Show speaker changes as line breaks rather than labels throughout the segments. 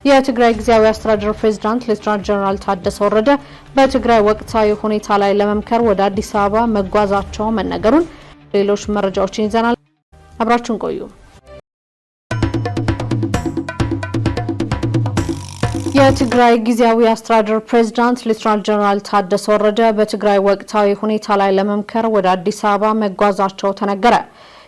የትግራይ ጊዜያዊ አስተዳደር ፕሬዝዳንት ሌተናንት ጀነራል ታደሰ ወረደ በትግራይ ወቅታዊ ሁኔታ ላይ ለመምከር ወደ አዲስ አበባ መጓዛቸው መነገሩን ሌሎች መረጃዎችን ይዘናል። አብራችሁን ቆዩ። የትግራይ ጊዜያዊ አስተዳደር ፕሬዝዳንት ሌተናንት ጀነራል ታደሰ ወረደ በትግራይ ወቅታዊ ሁኔታ ላይ ለመምከር ወደ አዲስ አበባ መጓዛቸው ተነገረ።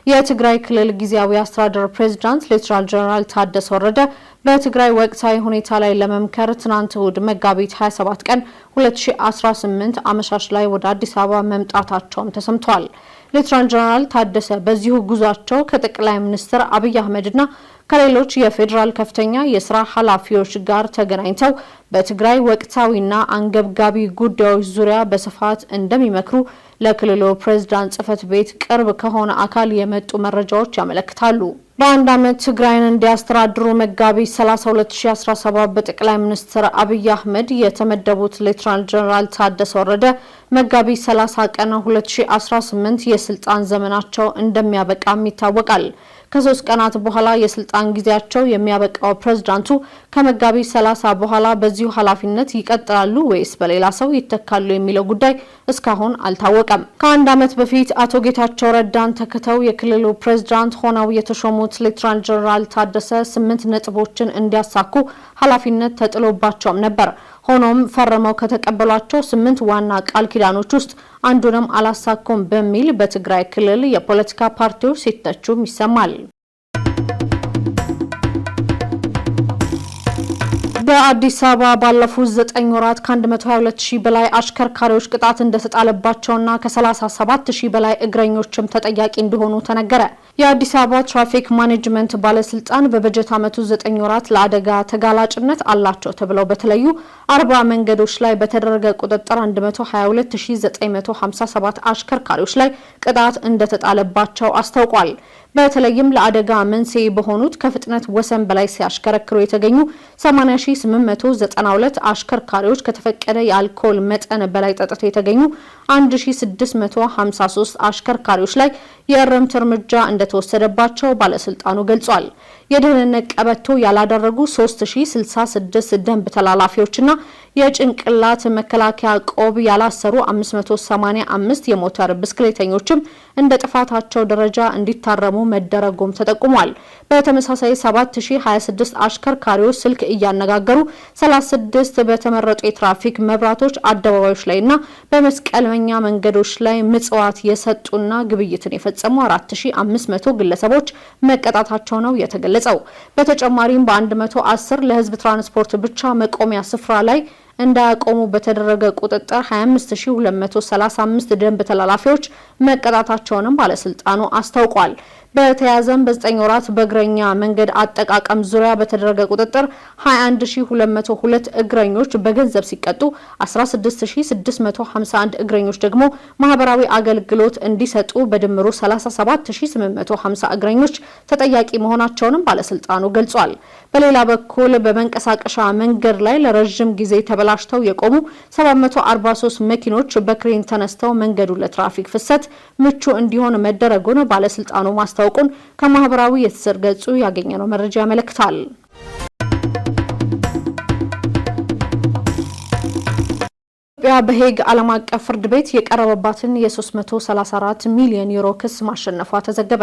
የትግራይ ክልል ጊዜያዊ አስተዳደር ፕሬዝዳንት ሌተናንት ጀነራል ታደሰ ወረደ በትግራይ ወቅታዊ ሁኔታ ላይ ለመምከር ትናንት እሁድ መጋቢት 27 ቀን 2018 አመሻሽ ላይ ወደ አዲስ አበባ መምጣታቸውም ተሰምቷል። ሌተናንት ጀነራል ታደሰ በዚሁ ጉዟቸው ከጠቅላይ ሚኒስትር አብይ አህመድና ከሌሎች የፌዴራል ከፍተኛ የስራ ኃላፊዎች ጋር ተገናኝተው በትግራይ ወቅታዊና አንገብጋቢ ጉዳዮች ዙሪያ በስፋት እንደሚመክሩ ለክልሉ ፕሬዝዳንት ጽህፈት ቤት ቅርብ ከሆነ አካል የመጡ መረጃዎች ያመለክታሉ። በአንድ ዓመት ትግራይን እንዲያስተዳድሩ መጋቢት 30 2017 በጠቅላይ ሚኒስትር አብይ አህመድ የተመደቡት ሌተናንት ጀነራል ታደሰ ወረደ መጋቢት 30 ቀን 2018 የስልጣን ዘመናቸው እንደሚያበቃም ይታወቃል። ከ3 ቀናት በኋላ የስልጣን ጊዜያቸው የሚያበቃው ፕሬዝዳንቱ ከመጋቢት 30 በኋላ በዚሁ ኃላፊነት ይቀጥላሉ ወይስ በሌላ ሰው ይተካሉ የሚለው ጉዳይ እስካሁን አልታወቀም። ከአንድ ዓመት በፊት አቶ ጌታቸው ረዳን ተከተው የክልሉ ፕሬዝዳንት ሆነው የተሾሙት ሌተናንት ጀነራል ታደሰ 8 ነጥቦችን እንዲያሳኩ ኃላፊነት ተጥሎባቸውም ነበር። ሆኖም ፈርመው ከተቀበሏቸው 8 ዋና ቃል ኪዳኖች ውስጥ አንዱንም አላሳኩም በሚል በትግራይ ክልል የፖለቲካ ፓርቲዎች ሲተቹም ይሰማል። በአዲስ አበባ ባለፉት 9 ወራት ከ122,000 በላይ አሽከርካሪዎች ቅጣት እንደተጣለባቸውና ከ37,000 በላይ እግረኞችም ተጠያቂ እንደሆኑ ተነገረ። የአዲስ አበባ ትራፊክ ማኔጅመንት ባለስልጣን በበጀት ዓመቱ 9 ወራት ለአደጋ ተጋላጭነት አላቸው ተብለው በተለዩ 40 መንገዶች ላይ በተደረገ ቁጥጥር 122,957 አሽከርካሪዎች ላይ ቅጣት እንደተጣለባቸው አስታውቋል። በተለይም ለአደጋ መንስኤ በሆኑት ከፍጥነት ወሰን በላይ ሲያሽከረክሩ የተገኙ 80,892 አሽከርካሪዎች ከተፈቀደ የአልኮል መጠን በላይ ጠጥተው የተገኙ 1,653 አሽከርካሪዎች ላይ የእርምት እርምጃ እንደተወሰደባቸው ባለስልጣኑ ገልጿል። የደህንነት ቀበቶ ያላደረጉ 3066 ደንብ ተላላፊዎችና የጭንቅላት መከላከያ ቆብ ያላሰሩ 585 የሞተር ብስክሌተኞችም እንደ ጥፋታቸው ደረጃ እንዲታረሙ መደረጉም ተጠቁሟል። በተመሳሳይ 7026 አሽከርካሪዎች ስልክ እያነጋገሩ 36 በተመረጡ የትራፊክ መብራቶች አደባባዮች ላይና በመስቀለኛ መንገዶች ላይ ምጽዋት የሰጡና ግብይትን የፈጸሙ 4500 ግለሰቦች መቀጣታቸው ነው የተገለጸው። በተጨማሪም በ110 ለህዝብ ትራንስፖርት ብቻ መቆሚያ ስፍራ ላይ እንዳያቆሙ በተደረገ ቁጥጥር 25235 ደንብ ተላላፊዎች መቀጣታቸውንም ባለስልጣኑ አስታውቋል። በተያዘም በ9 ወራት በእግረኛ መንገድ አጠቃቀም ዙሪያ በተደረገ ቁጥጥር 21202 እግረኞች በገንዘብ ሲቀጡ 16651 እግረኞች ደግሞ ማህበራዊ አገልግሎት እንዲሰጡ በድምሩ 37850 እግረኞች ተጠያቂ መሆናቸውንም ባለስልጣኑ ገልጿል። በሌላ በኩል በመንቀሳቀሻ መንገድ ላይ ለረጅም ጊዜ ተበላሽተው የቆሙ 743 መኪኖች በክሬን ተነስተው መንገዱ ለትራፊክ ፍሰት ምቹ እንዲሆን መደረጉን ባለስልጣኑ ማስታወቁን ከማህበራዊ የትስስር ገጹ ያገኘነው መረጃ ያመለክታል። ኢትዮጵያ በሄግ ዓለም አቀፍ ፍርድ ቤት የቀረበባትን የ334 ሚሊዮን ዩሮ ክስ ማሸነፏ ተዘገበ።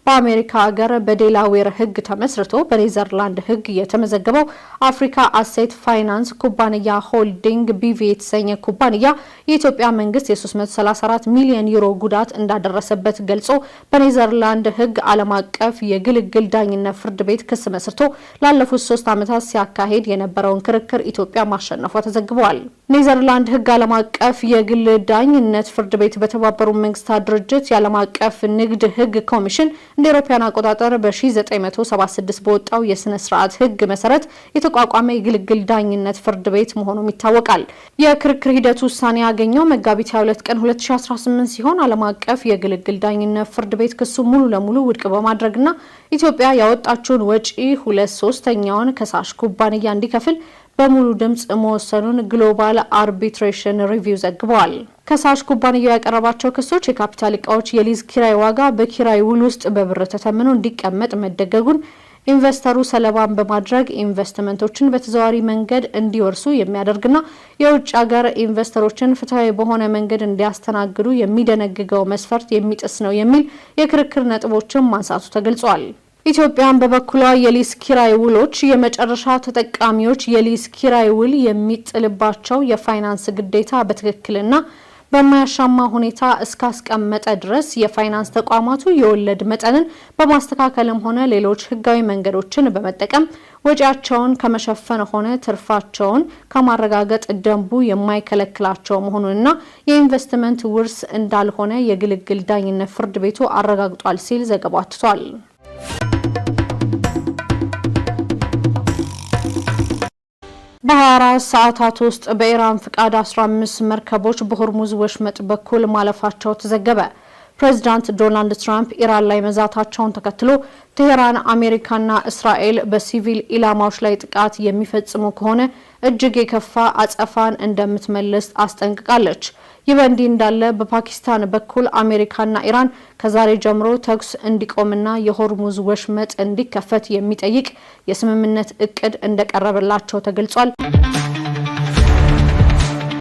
በአሜሪካ ሀገር በዴላዌር ሕግ ተመስርቶ በኔዘርላንድ ሕግ የተመዘገበው አፍሪካ አሴት ፋይናንስ ኩባንያ ሆልዲንግ ቢቪ የተሰኘ ኩባንያ የኢትዮጵያ መንግስት የ334 ሚሊዮን ዩሮ ጉዳት እንዳደረሰበት ገልጾ በኔዘርላንድ ሕግ ዓለም አቀፍ የግልግል ዳኝነት ፍርድ ቤት ክስ መስርቶ ላለፉት 3 ዓመታት ሲያካሂድ የነበረውን ክርክር ኢትዮጵያ ማሸነፏ ተዘግቧል። ኔዘርላንድ ሕግ ዓለም አቀፍ የግል ዳኝነት ፍርድ ቤት በተባበሩት መንግስታት ድርጅት የዓለም አቀፍ ንግድ ሕግ ኮሚሽን እንደ አውሮፓውያን አቆጣጠር በ1976 በወጣው የስነ ስርዓት ሕግ መሰረት የተቋቋመ የግልግል ዳኝነት ፍርድ ቤት መሆኑም ይታወቃል። የክርክር ሂደቱ ውሳኔ ያገኘው መጋቢት 22 ቀን 2018 ሲሆን ዓለም አቀፍ የግልግል ዳኝነት ፍርድ ቤት ክሱ ሙሉ ለሙሉ ውድቅ በማድረግና ኢትዮጵያ ያወጣችውን ወጪ 2/3ኛውን ከሳሽ ኩባንያ እንዲከፍል በሙሉ ድምጽ መወሰኑን ግሎባል አርቢትሬሽን ሪቪው ዘግቧል። ከሳሽ ኩባንያው ያቀረባቸው ክሶች የካፒታል እቃዎች የሊዝ ኪራይ ዋጋ በኪራይ ውል ውስጥ በብር ተተምኖ እንዲቀመጥ መደገጉን፣ ኢንቨስተሩ ሰለባን በማድረግ ኢንቨስትመንቶችን በተዘዋዋሪ መንገድ እንዲወርሱ የሚያደርግና የውጭ ሀገር ኢንቨስተሮችን ፍትሃዊ በሆነ መንገድ እንዲያስተናግዱ የሚደነግገው መስፈርት የሚጥስ ነው የሚል የክርክር ነጥቦችን ማንሳቱ ተገልጿል። ኢትዮጵያን በበኩሏ የሊዝ ኪራይ ውሎች የመጨረሻ ተጠቃሚዎች የሊዝ ኪራይ ውል የሚጥልባቸው የፋይናንስ ግዴታ በትክክልና በማያሻማ ሁኔታ እስካስቀመጠ ድረስ የፋይናንስ ተቋማቱ የወለድ መጠንን በማስተካከልም ሆነ ሌሎች ህጋዊ መንገዶችን በመጠቀም ወጪያቸውን ከመሸፈን ሆነ ትርፋቸውን ከማረጋገጥ ደንቡ የማይከለክላቸው መሆኑንና የኢንቨስትመንት ውርስ እንዳልሆነ የግልግል ዳኝነት ፍርድ ቤቱ አረጋግጧል ሲል ዘገባው አትቷል። በ24 ሰዓታት ውስጥ በኢራን ፍቃድ 15 መርከቦች በሆርሙዝ ወሽመጥ በኩል ማለፋቸው ተዘገበ። ፕሬዝዳንት ዶናልድ ትራምፕ ኢራን ላይ መዛታቸውን ተከትሎ ቴህራን አሜሪካና እስራኤል በሲቪል ኢላማዎች ላይ ጥቃት የሚፈጽሙ ከሆነ እጅግ የከፋ አጸፋን እንደምትመልስ አስጠንቅቃለች። ይህ በእንዲህ እንዳለ በፓኪስታን በኩል አሜሪካና ኢራን ከዛሬ ጀምሮ ተኩስ እንዲቆምና የሆርሙዝ ወሽመጥ እንዲከፈት የሚጠይቅ የስምምነት እቅድ እንደቀረበላቸው ተገልጿል።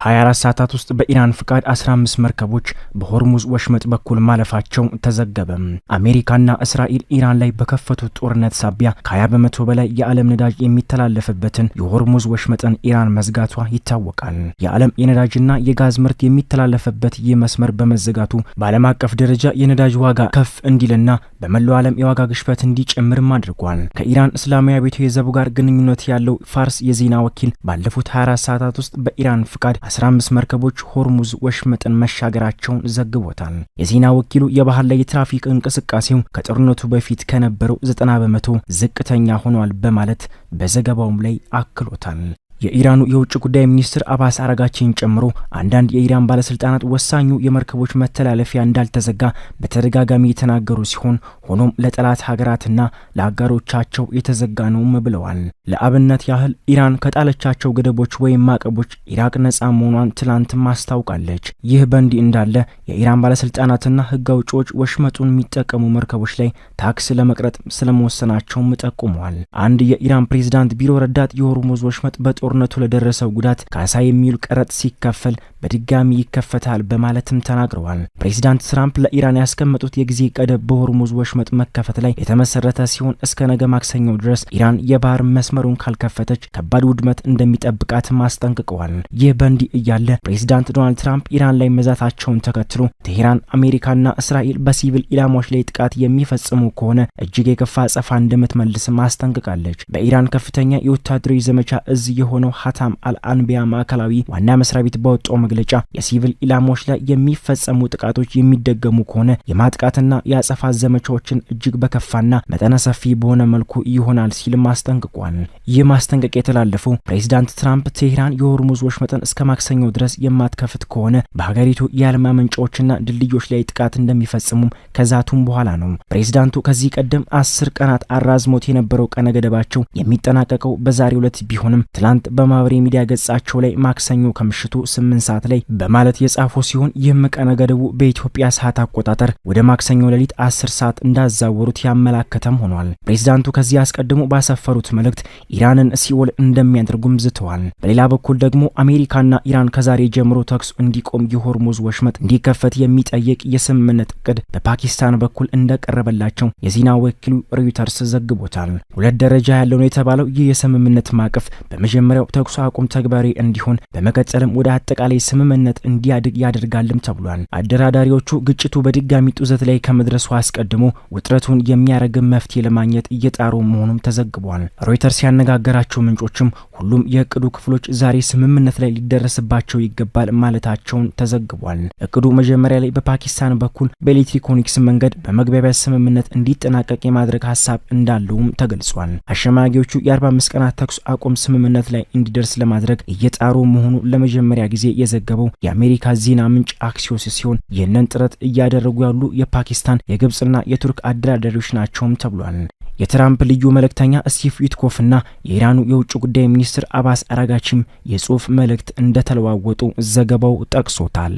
24 ሰዓታት ውስጥ በኢራን ፍቃድ 15 መርከቦች በሆርሙዝ ወሽመጥ በኩል ማለፋቸው ተዘገበ። አሜሪካና እስራኤል ኢራን ላይ በከፈቱት ጦርነት ሳቢያ ከ20 በመቶ በላይ የዓለም ነዳጅ የሚተላለፍበትን የሆርሙዝ ወሽመጥን ኢራን መዝጋቷ ይታወቃል። የዓለም የነዳጅና የጋዝ ምርት የሚተላለፍበት ይህ መስመር በመዘጋቱ በዓለም አቀፍ ደረጃ የነዳጅ ዋጋ ከፍ እንዲልና በመላው ዓለም የዋጋ ግሽበት እንዲጨምርም አድርጓል። ከኢራን እስላማዊ አብዮታዊ ዘብ ጋር ግንኙነት ያለው ፋርስ የዜና ወኪል ባለፉት 24 ሰዓታት ውስጥ በኢራን ፍቃድ 15 መርከቦች ሆርሙዝ ወሽመጥን መሻገራቸውን ዘግቦታል። የዜና ወኪሉ የባህር ላይ የትራፊክ እንቅስቃሴው ከጦርነቱ በፊት ከነበረው 90 በመቶ ዝቅተኛ ሆኗል በማለት በዘገባውም ላይ አክሎታል። የኢራኑ የውጭ ጉዳይ ሚኒስትር አባስ አራጋቺን ጨምሮ አንዳንድ የኢራን ባለስልጣናት ወሳኙ የመርከቦች መተላለፊያ እንዳልተዘጋ በተደጋጋሚ የተናገሩ ሲሆን ሆኖም ለጠላት ሀገራትና ለአጋሮቻቸው የተዘጋ ነውም ብለዋል። ለአብነት ያህል ኢራን ከጣለቻቸው ገደቦች ወይም ማዕቀቦች ኢራቅ ነጻ መሆኗን ትላንት ማስታውቃለች። ይህ በእንዲህ እንዳለ የኢራን ባለስልጣናትና ህግ አውጪዎች ወሽመጡን የሚጠቀሙ መርከቦች ላይ ታክስ ለመቅረጥ ስለመወሰናቸውም ጠቁመዋል። አንድ የኢራን ፕሬዝዳንት ቢሮ ረዳት የሆርሙዝ ወሽመጥ ጦርነቱ ለደረሰው ጉዳት ካሳ የሚውል ቀረጥ ሲከፈል በድጋሚ ይከፈታል በማለትም ተናግረዋል። ፕሬዝዳንት ትራምፕ ለኢራን ያስቀመጡት የጊዜ ገደብ በሆርሙዝ ወሽመጥ መከፈት ላይ የተመሰረተ ሲሆን እስከ ነገ ማክሰኞ ድረስ ኢራን የባህር መስመሩን ካልከፈተች ከባድ ውድመት እንደሚጠብቃትም አስጠንቅቀዋል። ይህ በእንዲህ እያለ ፕሬዝዳንት ዶናልድ ትራምፕ ኢራን ላይ መዛታቸውን ተከትሎ ቴህራን አሜሪካና እስራኤል በሲቪል ኢላማዎች ላይ ጥቃት የሚፈጽሙ ከሆነ እጅግ የከፋ አጸፋ እንደምትመልስም አስጠንቅቃለች። በኢራን ከፍተኛ የወታደራዊ ዘመቻ እዝ የሆነው ሀታም አልአንቢያ ማዕከላዊ ዋና መስሪያ ቤት ባወጣው መግለጫ የሲቪል ኢላማዎች ላይ የሚፈጸሙ ጥቃቶች የሚደገሙ ከሆነ የማጥቃትና የአጸፋ ዘመቻዎችን እጅግ በከፋና መጠነ ሰፊ በሆነ መልኩ ይሆናል ሲል ማስጠንቅቋል። ይህ ማስጠንቀቂያ የተላለፈው ፕሬዝዳንት ትራምፕ ቴህራን የሆርሙዝ ወሽመጥን እስከ ማክሰኞ ድረስ የማትከፍት ከሆነ በሀገሪቱ የኃይል ማመንጫዎችና ድልድዮች ላይ ጥቃት እንደሚፈጽሙም ከዛቱም በኋላ ነው። ፕሬዝዳንቱ ከዚህ ቀደም 10 ቀናት አራዝሞት የነበረው ቀነ ገደባቸው የሚጠናቀቀው በዛሬው ዕለት ቢሆንም ትላንት በማህበራዊ ሚዲያ ገጻቸው ላይ ማክሰኞ ከምሽቱ 8 ሰዓት ላይ በማለት የጻፉ ሲሆን ይህም ቀነ ገደቡ በኢትዮጵያ ሰዓት አቆጣጠር ወደ ማክሰኞ ሌሊት 10 ሰዓት እንዳዛወሩት ያመላከተም ሆኗል። ፕሬዝዳንቱ ከዚህ አስቀድሞ ባሰፈሩት መልእክት ኢራንን ሲኦል እንደሚያደርጉም ዝተዋል። በሌላ በኩል ደግሞ አሜሪካና ኢራን ከዛሬ ጀምሮ ተኩስ እንዲቆም የሆርሙዝ ወሽመጥ እንዲከፈት የሚጠይቅ የስምምነት እቅድ በፓኪስታን በኩል እንደቀረበላቸው የዜና ወኪሉ ሮይተርስ ዘግቦታል። ሁለት ደረጃ ያለው ነው የተባለው ይህ የስምምነት ማዕቀፍ በመጀመሪያው ተኩስ አቁም ተግባራዊ እንዲሆን በመቀጠልም ወደ አጠቃላይ ስምምነት እንዲያድግ ያደርጋልም ተብሏል። አደራዳሪዎቹ ግጭቱ በድጋሚ ጡዘት ላይ ከመድረሱ አስቀድሞ ውጥረቱን የሚያረግም መፍትሄ ለማግኘት እየጣሩ መሆኑም ተዘግቧል። ሮይተርስ ያነጋገራቸው ምንጮችም ሁሉም የእቅዱ ክፍሎች ዛሬ ስምምነት ላይ ሊደረስባቸው ይገባል ማለታቸውን ተዘግቧል። እቅዱ መጀመሪያ ላይ በፓኪስታን በኩል በኤሌክትሮኒክስ መንገድ በመግባቢያ ስምምነት እንዲጠናቀቅ የማድረግ ሀሳብ እንዳለውም ተገልጿል። አሸማጊዎቹ የ45 ቀናት ተኩስ አቁም ስምምነት ላይ እንዲደርስ ለማድረግ እየጣሩ መሆኑ ለመጀመሪያ ጊዜ የዘገበው የአሜሪካ ዜና ምንጭ አክሲዮስ ሲሆን ይህንን ጥረት እያደረጉ ያሉ የፓኪስታን የግብጽና የቱርክ አደራዳሪዎች ናቸውም ተብሏል። የትራምፕ ልዩ መልእክተኛ ስቲቭ ዊትኮፍና የኢራኑ የውጭ ጉዳይ ሚኒስትር አባስ አራጋቺም የጽሑፍ መልእክት እንደተለዋወጡ ዘገባው ጠቅሶታል።